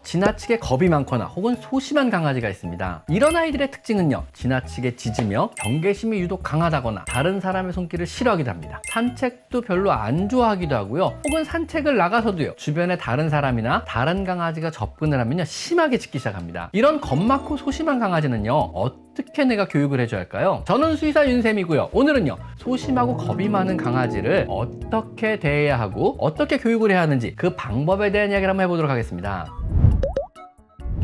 지나치게 겁이 많거나 혹은 소심한 강아지가 있습니다. 이런 아이들의 특징은요, 지나치게 짖으며 경계심이 유독 강하다거나 다른 사람의 손길을 싫어하기도 합니다. 산책도 별로 안 좋아하기도 하고요, 혹은 산책을 나가서도요, 주변에 다른 사람이나 다른 강아지가 접근을 하면요, 심하게 짖기 시작합니다. 이런 겁 많고 소심한 강아지는요, 어떻게 내가 교육을 해줘야 할까요? 저는 수의사 윤쌤이고요. 오늘은요, 소심하고 겁이 많은 강아지를 어떻게 대해야 하고 어떻게 교육을 해야 하는지 그 방법에 대한 이야기를 한번 해보도록 하겠습니다.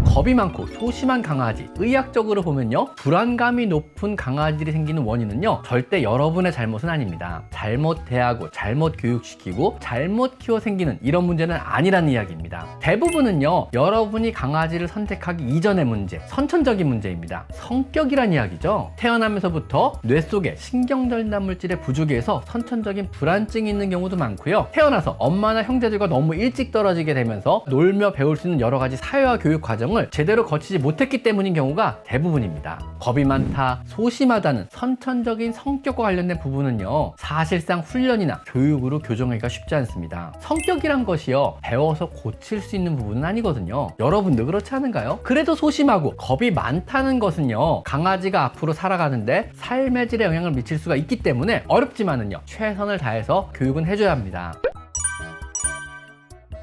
겁이 많고 소심한 강아지, 의학적으로 보면요, 불안감이 높은 강아지들이 생기는 원인은요, 절대 여러분의 잘못은 아닙니다. 잘못 대하고 잘못 교육시키고 잘못 키워 생기는 이런 문제는 아니라는 이야기입니다. 대부분은요, 여러분이 강아지를 선택하기 이전의 문제, 선천적인 문제입니다. 성격이란 이야기죠. 태어나면서부터 뇌 속에 신경전달 물질의 부족에서 선천적인 불안증이 있는 경우도 많고요, 태어나서 엄마나 형제들과 너무 일찍 떨어지게 되면서 놀며 배울 수 있는 여러 가지 사회화 교육 과정을 제대로 거치지 못했기 때문인 경우가 대부분입니다. 겁이 많다, 소심하다는 선천적인 성격과 관련된 부분은요, 사실상 훈련이나 교육으로 교정하기가 쉽지 않습니다. 성격이란 것이요, 배워서 고칠 수 있는 부분은 아니거든요. 여러분도 그렇지 않은가요? 그래도 소심하고 겁이 많다는 것은요, 강아지가 앞으로 살아가는데 삶의 질에 영향을 미칠 수가 있기 때문에 어렵지만은요, 최선을 다해서 교육은 해줘야 합니다.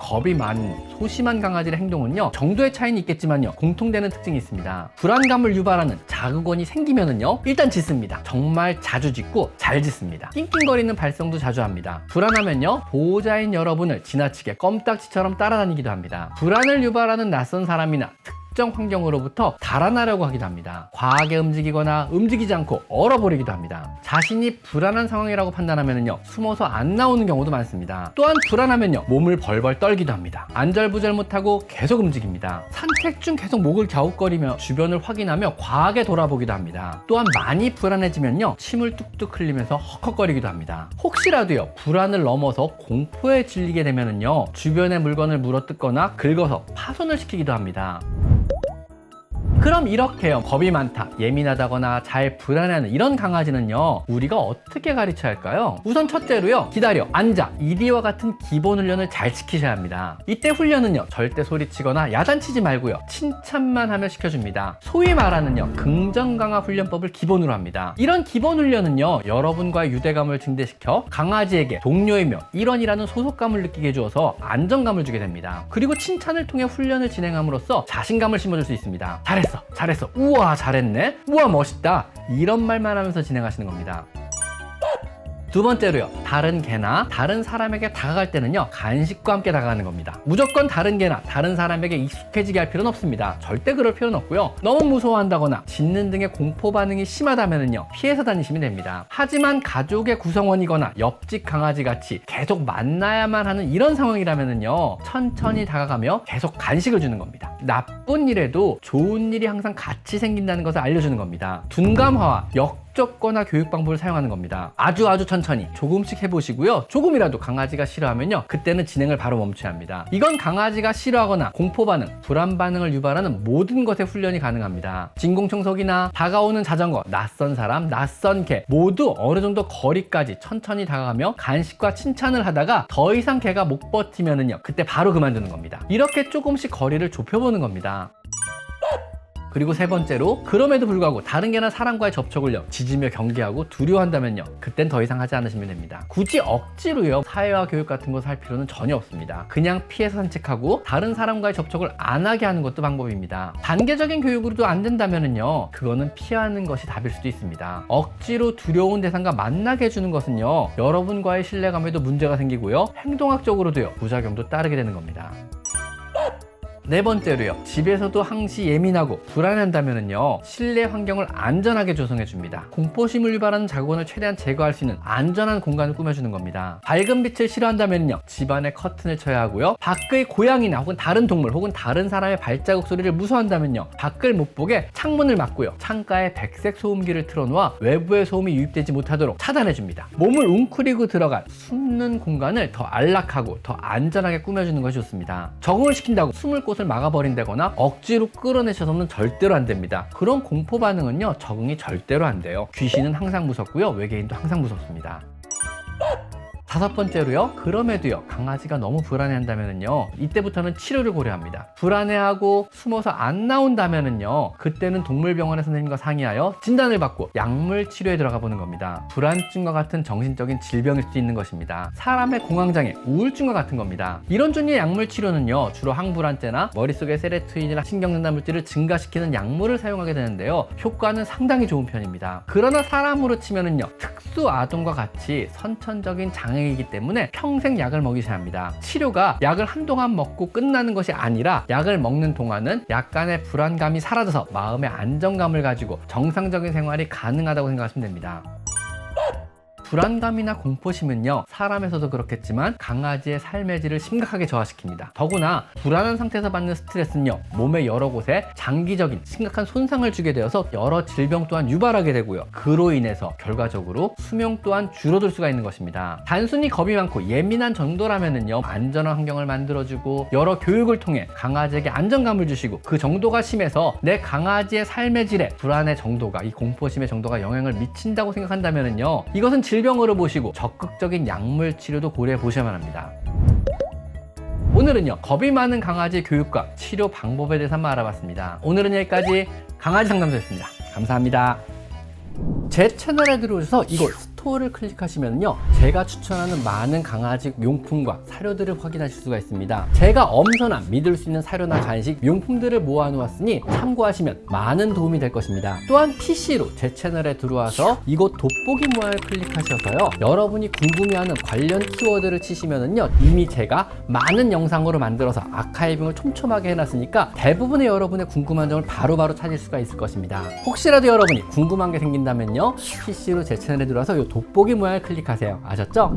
겁이 많은 소심한 강아지의 행동은요, 정도의 차이는 있겠지만요, 공통되는 특징이 있습니다. 불안감을 유발하는 자극원이 생기면은요, 일단 짖습니다. 정말 자주 짖고 잘 짖습니다. 낑낑거리는 발성도 자주 합니다. 불안하면요, 보호자인 여러분을 지나치게 껌딱지처럼 따라다니기도 합니다. 불안을 유발하는 낯선 사람이나 특정 환경으로부터 달아나려고 하기도 합니다. 과하게 움직이거나 움직이지 않고 얼어버리기도 합니다. 자신이 불안한 상황이라고 판단하면요, 숨어서 안 나오는 경우도 많습니다. 또한 불안하면요, 몸을 벌벌 떨기도 합니다. 안절부절 못하고 계속 움직입니다. 산책 중 계속 목을 갸웃거리며 주변을 확인하며 과하게 돌아보기도 합니다. 또한 많이 불안해지면요, 침을 뚝뚝 흘리면서 헉헉거리기도 합니다. 혹시라도요, 불안을 넘어서 공포에 질리게 되면요, 주변의 물건을 물어뜯거나 긁어서 파손을 시키기도 합니다. 그럼 이렇게요, 겁이 많다, 예민하다거나 잘 불안해하는 이런 강아지는요, 우리가 어떻게 가르쳐야 할까요? 우선 첫째로요, 기다려, 앉아, 이리와 같은 기본 훈련을 잘 시키셔야 합니다. 이때 훈련은요, 절대 소리치거나 야단치지 말고요, 칭찬만 하며 시켜줍니다. 소위 말하는요, 긍정 강화 훈련법을 기본으로 합니다. 이런 기본 훈련은요, 여러분과의 유대감을 증대시켜 강아지에게 동료이며 일원이라는 소속감을 느끼게 해주어서 안정감을 주게 됩니다. 그리고 칭찬을 통해 훈련을 진행함으로써 자신감을 심어줄 수 있습니다. 잘했어, 우와 잘했네, 우와 멋있다, 이런 말만 하면서 진행하시는 겁니다. 두 번째로요, 다른 개나 다른 사람에게 다가갈 때는요, 간식과 함께 다가가는 겁니다. 무조건 다른 개나 다른 사람에게 익숙해지게 할 필요는 없습니다. 절대 그럴 필요는 없고요, 너무 무서워한다거나 짖는 등의 공포 반응이 심하다면은요, 피해서 다니시면 됩니다. 하지만 가족의 구성원이거나 옆집 강아지 같이 계속 만나야만 하는 이런 상황이라면은요, 천천히 다가가며 계속 간식을 주는 겁니다. 나쁜 일에도 좋은 일이 항상 같이 생긴다는 것을 알려주는 겁니다. 둔감화와 역적거나 교육 방법을 사용하는 겁니다. 아주 천천히 조금씩 해보시고요, 조금이라도 강아지가 싫어하면요, 그때는 진행을 바로 멈춰야 합니다. 이건 강아지가 싫어하거나 공포 반응, 불안 반응을 유발하는 모든 것에 훈련이 가능합니다. 진공청소기나 다가오는 자전거, 낯선 사람, 낯선 개 모두 어느 정도 거리까지 천천히 다가가며 간식과 칭찬을 하다가 더 이상 개가 못 버티면은요, 그때 바로 그만두는 겁니다. 이렇게 조금씩 거리를 좁혀보는 겁니다. 그리고 세 번째로, 그럼에도 불구하고 다른 개나 사람과의 접촉을요, 짖으며 경계하고 두려워한다면요, 그땐 더 이상 하지 않으시면 됩니다. 굳이 억지로요, 사회화 교육 같은 것을 할 필요는 전혀 없습니다. 그냥 피해서 산책하고 다른 사람과의 접촉을 안 하게 하는 것도 방법입니다. 단계적인 교육으로도 안 된다면은요, 그거는 피하는 것이 답일 수도 있습니다. 억지로 두려운 대상과 만나게 해주는 것은요, 여러분과의 신뢰감에도 문제가 생기고요, 행동학적으로도요, 부작용도 따르게 되는 겁니다. 네 번째로요, 집에서도 항시 예민하고 불안한다면은요, 실내 환경을 안전하게 조성해 줍니다. 공포심을 유발하는 자극원을 최대한 제거할 수 있는 안전한 공간을 꾸며주는 겁니다. 밝은 빛을 싫어한다면요, 집안에 커튼을 쳐야 하고요, 밖의 고양이나 혹은 다른 동물 혹은 다른 사람의 발자국 소리를 무서워한다면요, 밖을 못 보게 창문을 막고요, 창가에 백색 소음기를 틀어놓아 외부의 소음이 유입되지 못하도록 차단해 줍니다. 몸을 웅크리고 들어간 숨는 공간을 더 안락하고 더 안전하게 꾸며주는 것이 좋습니다. 적응을 시킨다고 숨을 곳을 막아버린다거나 억지로 끌어내셔서는 절대로 안 됩니다. 그런 공포 반응은요, 적응이 절대로 안 돼요. 귀신은 항상 무섭고요, 외계인도 항상 무섭습니다. 다섯 번째로요, 그럼에도요 강아지가 너무 불안해한다면은요, 이때부터는 치료를 고려합니다. 불안해하고 숨어서 안 나온다면은요, 그때는 동물병원의 선생님과 상의하여 진단을 받고 약물 치료에 들어가 보는 겁니다. 불안증과 같은 정신적인 질병일 수도 있는 것입니다. 사람의 공황장애, 우울증과 같은 겁니다. 이런 종류의 약물 치료는요, 주로 항불안제나 머릿속의 세로토닌이나 신경전달 물질을 증가시키는 약물을 사용하게 되는데요, 효과는 상당히 좋은 편입니다. 그러나 사람으로 치면은요, 특수 아동과 같이 선천적인 장애이기 때문에 평생 약을 먹이셔야 합니다. 치료가 약을 한동안 먹고 끝나는 것이 아니라 약을 먹는 동안은 약간의 불안감이 사라져서 마음의 안정감을 가지고 정상적인 생활이 가능하다고 생각하시면 됩니다. 불안감이나 공포심은요, 사람에서도 그렇겠지만 강아지의 삶의 질을 심각하게 저하시킵니다. 더구나 불안한 상태에서 받는 스트레스는요, 몸의 여러 곳에 장기적인 심각한 손상을 주게 되어서 여러 질병 또한 유발하게 되고요, 그로 인해서 결과적으로 수명 또한 줄어들 수가 있는 것입니다. 단순히 겁이 많고 예민한 정도라면은요, 안전한 환경을 만들어주고 여러 교육을 통해 강아지에게 안정감을 주시고, 그 정도가 심해서 내 강아지의 삶의 질에 불안의 정도가, 이 공포심의 정도가 영향을 미친다고 생각한다면은요, 이것은 질병으로 보시고 적극적인 약물 치료도 고려해 보셔야만 합니다. 오늘은요, 겁이 많은 강아지 교육과 치료 방법에 대해서 한번 알아봤습니다. 오늘은 여기까지. 강아지 상담소였습니다. 감사합니다. 제 채널에 들어오셔서 이곳 스토어를 클릭하시면요, 제가 추천하는 많은 강아지 용품과 사료들을 확인하실 수가 있습니다. 제가 엄선한 믿을 수 있는 사료나 간식, 용품들을 모아놓았으니 참고하시면 많은 도움이 될 것입니다. 또한 PC로 제 채널에 들어와서 이곳 돋보기 모양을 클릭하셔서요, 여러분이 궁금해하는 관련 키워드를 치시면은요, 이미 제가 많은 영상으로 만들어서 아카이빙을 촘촘하게 해놨으니까 대부분의 여러분의 궁금한 점을 바로바로 찾을 수가 있을 것입니다. 혹시라도 여러분이 궁금한 게 생긴다면요, PC로 제 채널에 들어와서 이 돋보기 모양을 클릭하세요. 아셨죠?